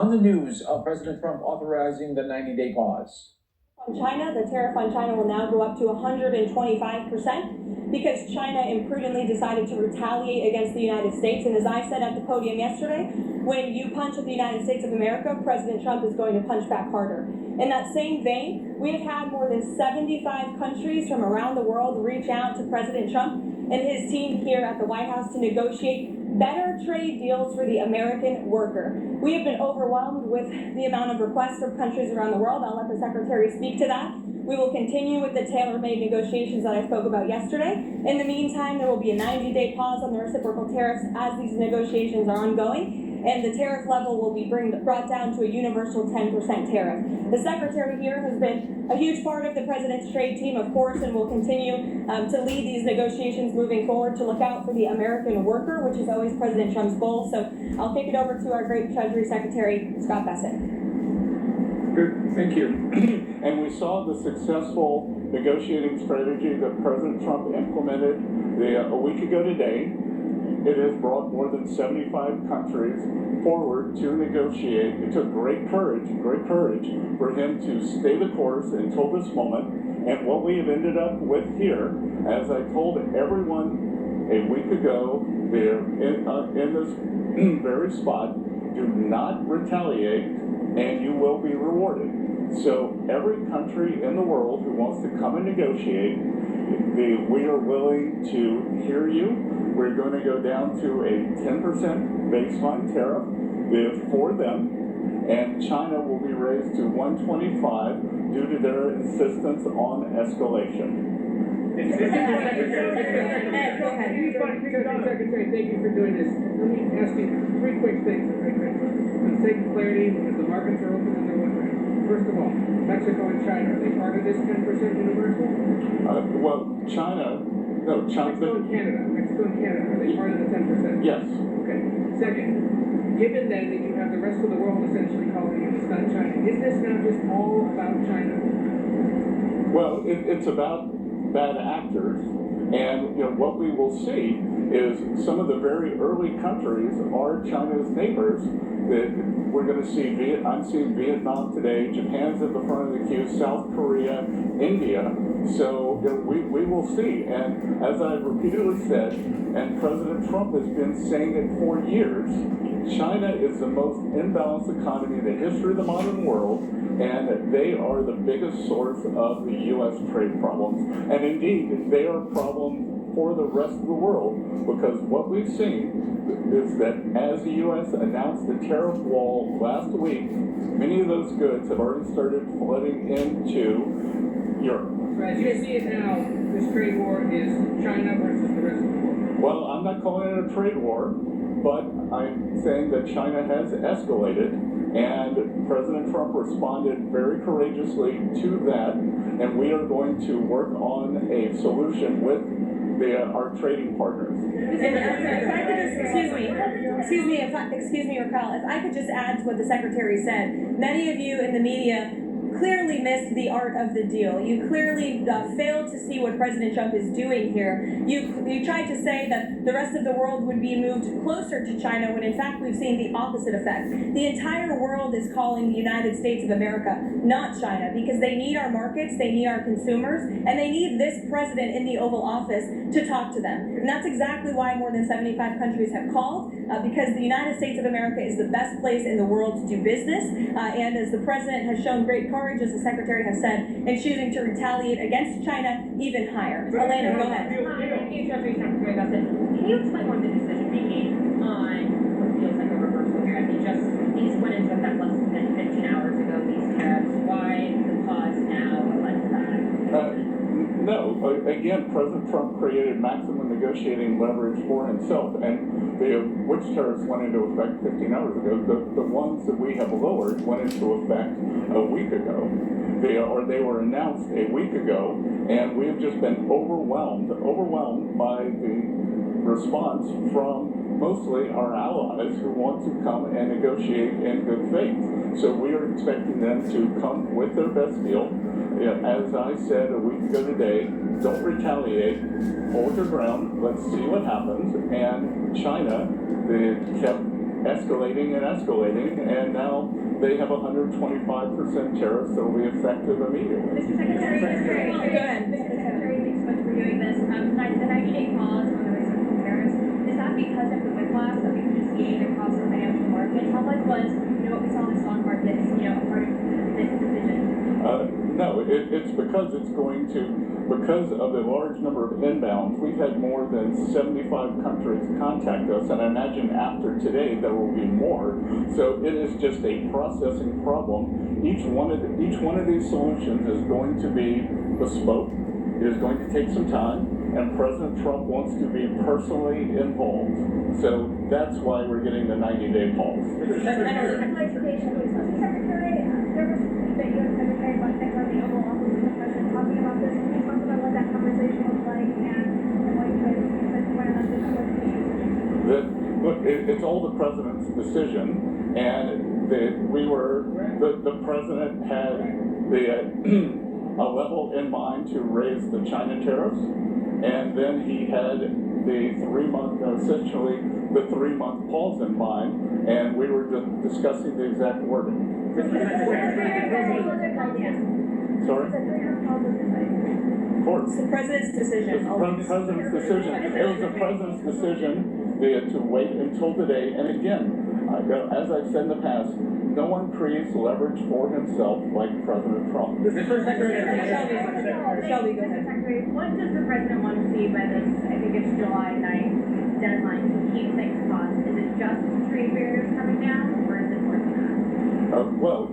On the news of President Trump authorizing the 90-day pause. On China, the tariff on China will now go up to 125% because China imprudently decided to retaliate against the United States. And as I said at the podium yesterday, when you punch at the United States of America, President Trump is going to punch back harder. In that same vein, we have had more than 75 countries from around the world reach out to President Trump and his team here at the White House to negotiate better trade deals for the American worker. We have been overwhelmed with the amount of requests from countries around the world. I'll let the Secretary speak to that. We will continue with the tailor-made negotiations that I spoke about yesterday. In the meantime, there will be a 90-day pause on the reciprocal tariffs as these negotiations are ongoing, and the tariff level will be brought down to a universal 10% tariff. The Secretary here has been a huge part of the President's trade team, of course, and will continue to lead these negotiations moving forward to look out for the American worker, which is always President Trump's goal. So I'll kick it over to our great Treasury Secretary, Scott Bessent. Good, thank you. And we saw the successful negotiating strategy that President Trump implemented a week ago today. It has brought more than 75 countries forward to negotiate. It took great courage for him to stay the course until this moment. And what we have ended up with here, as I told everyone a week ago, there in this very spot, do not retaliate and you will be rewarded. So every country in the world who wants to come and negotiate, we are willing to hear you. We're going to go down to a 10% baseline tariff for them, and China will be raised to 125 due to their insistence on escalation. Secretary, thank you for doing this. Let me ask you three quick things. For the sake of clarity, because the markets are open and they're wondering. First of all, Mexico and China, are they part of this 10% universal? China, Mexico and Canada, are they part of the 10%? Yes. Okay. Second, given then that you have the rest of the world essentially calling you, it's not China, is this now just all about China? Well, it's about bad actors, and what we will see is some of the very early countries are China's neighbors. That we're going to see I'm seeing Vietnam today, Japan's at the front of the queue, South Korea, India. So we will see. And as I've repeatedly said, and President Trump has been saying it for years, China is the most imbalanced economy in the history of the modern world, and they are the biggest source of the U.S. trade problems. And indeed, they are a problem for the rest of the world, because what we've seen is that as the U.S. announced the tariff wall last week, many of those goods have already started flooding into Europe. So as you see it now, this trade war is China versus the rest of the world. Well, I'm not calling it a trade war, but I'm saying that China has escalated, and President Trump responded very courageously to that, and we are going to work on a solution with our trading partners. If I could just, excuse me, Raquel, if I could just add to what the Secretary said. Many of you in the media clearly missed the art of the deal. You clearly failed to see what President Trump is doing here. You tried to say that the rest of the world would be moved closer to China, when in fact we've seen the opposite effect. The entire world is calling the United States of America, not China, because they need our markets, they need our consumers, and they need this president in the Oval Office to talk to them. And that's exactly why more than 75 countries have called, because the United States of America is the best place in the world to do business, and as the president has shown great courage, as the Secretary has said, in choosing to retaliate against China even higher. Elena, go ahead. Thank you, Treasury Secretary Bessent. Can you explain more of the decision making on what feels like a reversal here? I mean, these went into effect less than 15 hours ago, these tariffs. Why the pause now? What led to that? No, again, President Trump created maximum negotiating leverage for himself, and which tariffs went into effect 15 hours ago. The ones that we have lowered went into effect a week ago. They were announced a week ago, and we have just been overwhelmed by the response from mostly our allies who want to come and negotiate in good faith. So we are expecting them to come with their best deal. As I said a week ago today, don't retaliate, hold your ground, let's see what happens. And China, they kept escalating and escalating, and now they have 125% tariffs that will be effective immediately. Mr. Secretary, Go ahead. Mr. Secretary, thanks so much for doing this. The 90-day pause on the reciprocal tariffs, is that because of the whiplash that we've been seeing across the financial markets? How much was, what we saw in the stock markets, a part of this decision? No, it's because it's going to, because of the large number of inbounds, we've had more than 75 countries contact us, and I imagine after today there will be more. So it is just a processing problem. Each one of these solutions is going to be bespoke. It is going to take some time, and President Trump wants to be personally involved. So that's why we're getting the 90-day pause. Clarification, please. Mr. Secretary, there was that you and Secretary Buttigieg were in the Oval Office with the President talking about this. Can you talk about what that conversation was like and what you guys went on this conversation? Look, it's all the president's decision, and the president had a level in mind to raise the China tariffs, and then he had the 3-month pause in mind, and we were just discussing the exact wording. Sorry? Of course. It's the president's decision. It's the president's decision. It was the president's decision to wait until today. And again, as I've said in the past, no one creates leverage for himself like President Trump. Mr. Secretary. Shelby, go ahead. Secretary, what does the president want to see by this, I think it's July 9th deadline to keep things paused? Is it just trade barriers coming down, or is it more than that? Well,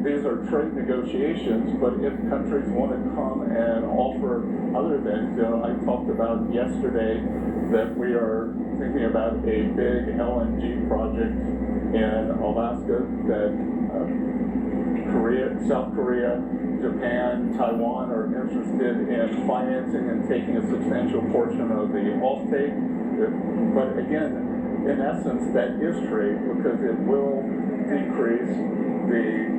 these are trade negotiations, but if countries want to come and offer other things, I talked about yesterday that we are thinking about a big LNG project in Alaska that South Korea, Japan, Taiwan are interested in financing and taking a substantial portion of the offtake. But again, in essence, that is trade because it will decrease the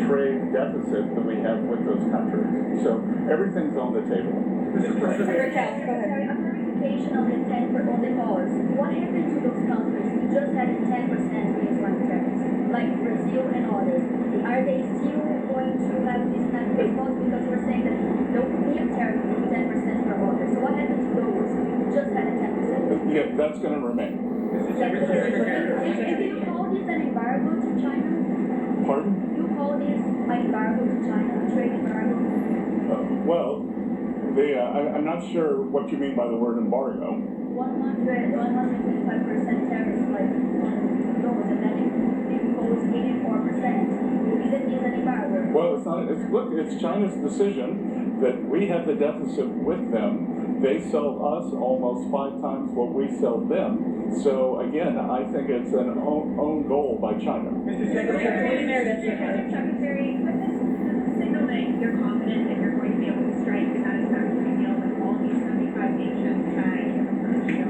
trade deficit that we have with those countries. So everything's on the table. Rick House, go ahead. A clarification on the 10 on the pause. What happened to those countries who just had a 10% baseline tariffs, like Brazil and others? Are they still going to have this 90-day pause? Because we're saying that there will be a tariff of 10% for others. So what happened to those who just had a 10%? Yeah, that's going to remain. And do you call this an embargo to China? Pardon? You call this an embargo to China, a trade embargo? I'm not sure what you mean by the word embargo. 125% tariffs, like on those, and then it goes 84%. Is it an embargo? Well, it's China's decision that we have the deficit with them. They sell us almost 5 times what we sell them. So again, I think it's an own goal by China. Mr. Secretary. Secretary, with this signal that you're confident that you're going to be able to strike a satisfactory deal with all these 75 nations that you have approached you?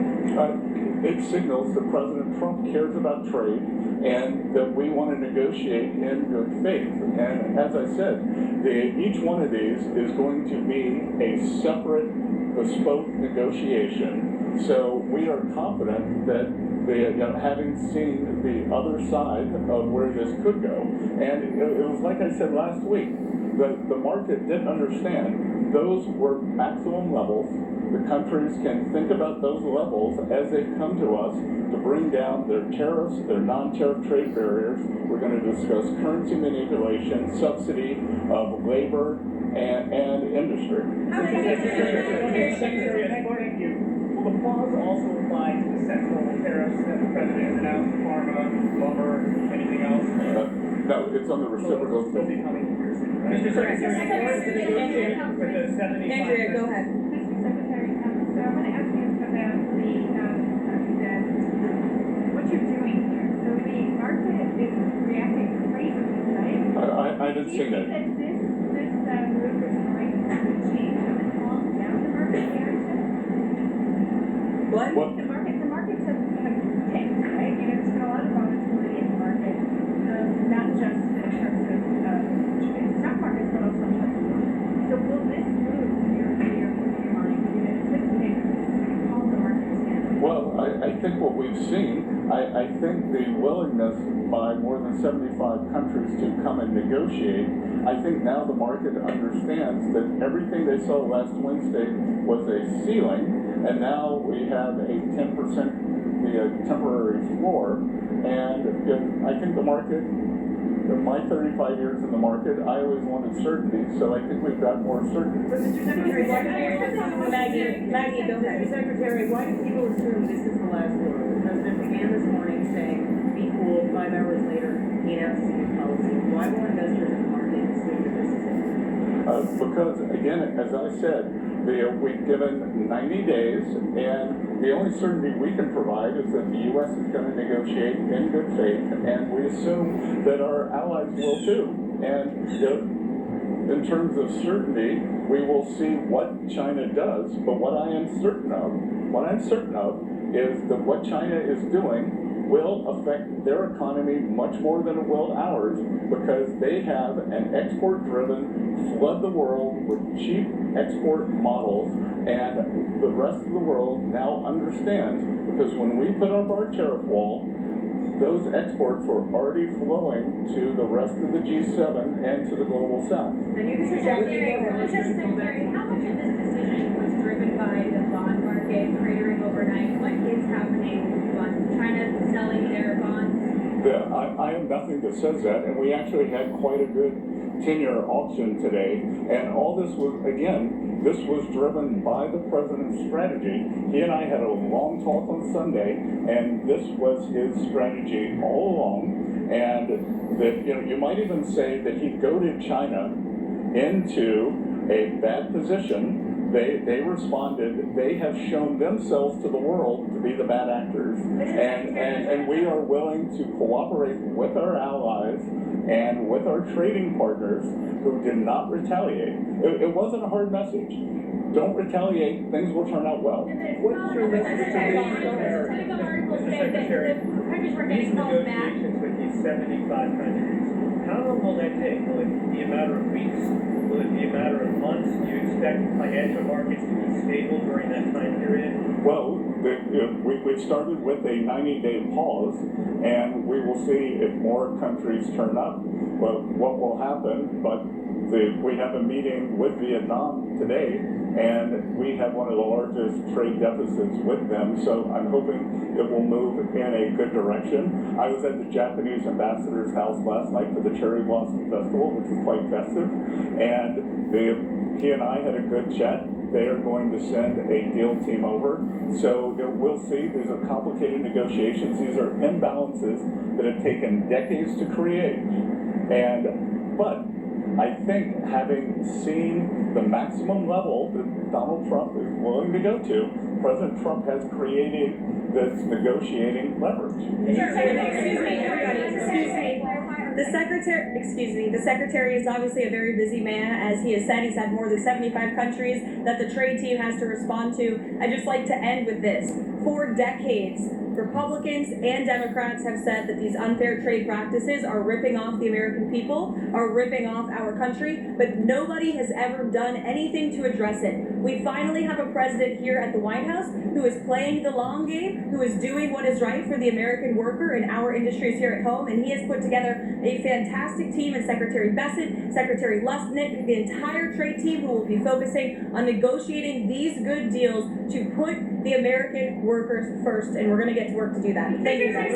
It signals that President Trump cares about trade and that we want to negotiate in good faith. And as I said, each one of these is going to be a separate, bespoke negotiation. So we are confident that having seen the other side of where this could go, and it was like I said last week, the market didn't understand those were maximum levels. The countries can think about those levels as they come to us to bring down their tariffs, their non-tariff trade barriers. We're going to discuss currency manipulation, subsidy of labor, and industry. Secretary, thank you. Will the pause also apply to the sectoral tariffs that the president has announced, pharma, lumber, anything else? No, it's on the reciprocal. Still be coming here soon, right? Mr. Secretary. With the 75. Andrea, go ahead. Mr. Secretary, so I want to ask you about what you're doing here. So the market is reacting crazily, right? I didn't say that. Do you think that this move is going to change and calm down the market reaction? What? The markets have tanked, right? There's been a lot of volatility in the market, not just in terms of stock markets, but also so will this move in your mind, anticipate this calm the markets down? Well, I think what we've seen by more than 75 countries to come and negotiate, I think now the market understands that everything they saw last Wednesday was a ceiling, and now we have a 10% temporary floor. And I think the market, in my 35 years in the market, I always wanted certainty, so I think we've got more certainty. But Mr. Secretary, Maggie, go ahead. Mr. Secretary, why do people assume this is the last word? The president began this morning saying, be cool, 5 hours later, he announced a new policy. Why will investors in the market assume that this is it? Because, again, as I said, we've given 90 days, and the only certainty we can provide is that the U.S. is going to negotiate in good faith, and we assume that our allies will too. And in terms of certainty, we will see what China does, but what I am certain of is that what China is doing will affect their economy much more than it will ours, because they have an export-driven, flood the world with cheap export models, and the rest of the world now understands, because when we put up our tariff wall, those exports were already flowing to the rest of the G7 and to the global south. And you can Mr. Secretary, how much of this decision was driven by the bond market cratering overnight? What is happening with bonds? Is China selling their bonds? I have nothing that says that, and we actually had quite a good 10-year auction today, and all this was, again, this was driven by the president's strategy. He and I had a long talk on Sunday, and this was his strategy all along, and that, you might even say that he goaded China into a bad position. They responded. They have shown themselves to the world to be the bad actors, and we are willing to cooperate with our allies and with our trading partners who did not retaliate. It wasn't a hard message. Don't retaliate. Things will turn out well. What's your message to The articles say that the countries were These getting called back. negotiations with these 75 countries, how long will that take? Will it be a matter of weeks? Will it be a matter of months? Do you expect financial markets to be stable during that time period? Well, we started with a 90-day pause, and we will see if more countries turn up, what will happen. But we have a meeting with Vietnam today, and we have one of the largest trade deficits with them, so I'm hoping it will move in a good direction. I was at the Japanese ambassador's house last night for the Cherry Blossom Festival, which was quite festive, and he and I had a good chat. They are going to send a deal team over. So we'll see. These are complicated negotiations. These are imbalances that have taken decades to create. But I think, having seen the maximum level that Donald Trump is willing to go to, President Trump has created this negotiating leverage. The secretary is obviously a very busy man. As he has said, he's had more than 75 countries that the trade team has to respond to. I'd just like to end with this. For decades, Republicans and Democrats have said that these unfair trade practices are ripping off the American people, are ripping off our country, but nobody has ever done anything to address it. We finally have a president here at the White House who is playing the long game, who is doing what is right for the American worker and our industries here at home, and he has put together a fantastic team in Secretary Bessent, Secretary Lustnick, the entire trade team who will be focusing on negotiating these good deals to put the American workers first, and we're going to get to work to do that. Thank you guys.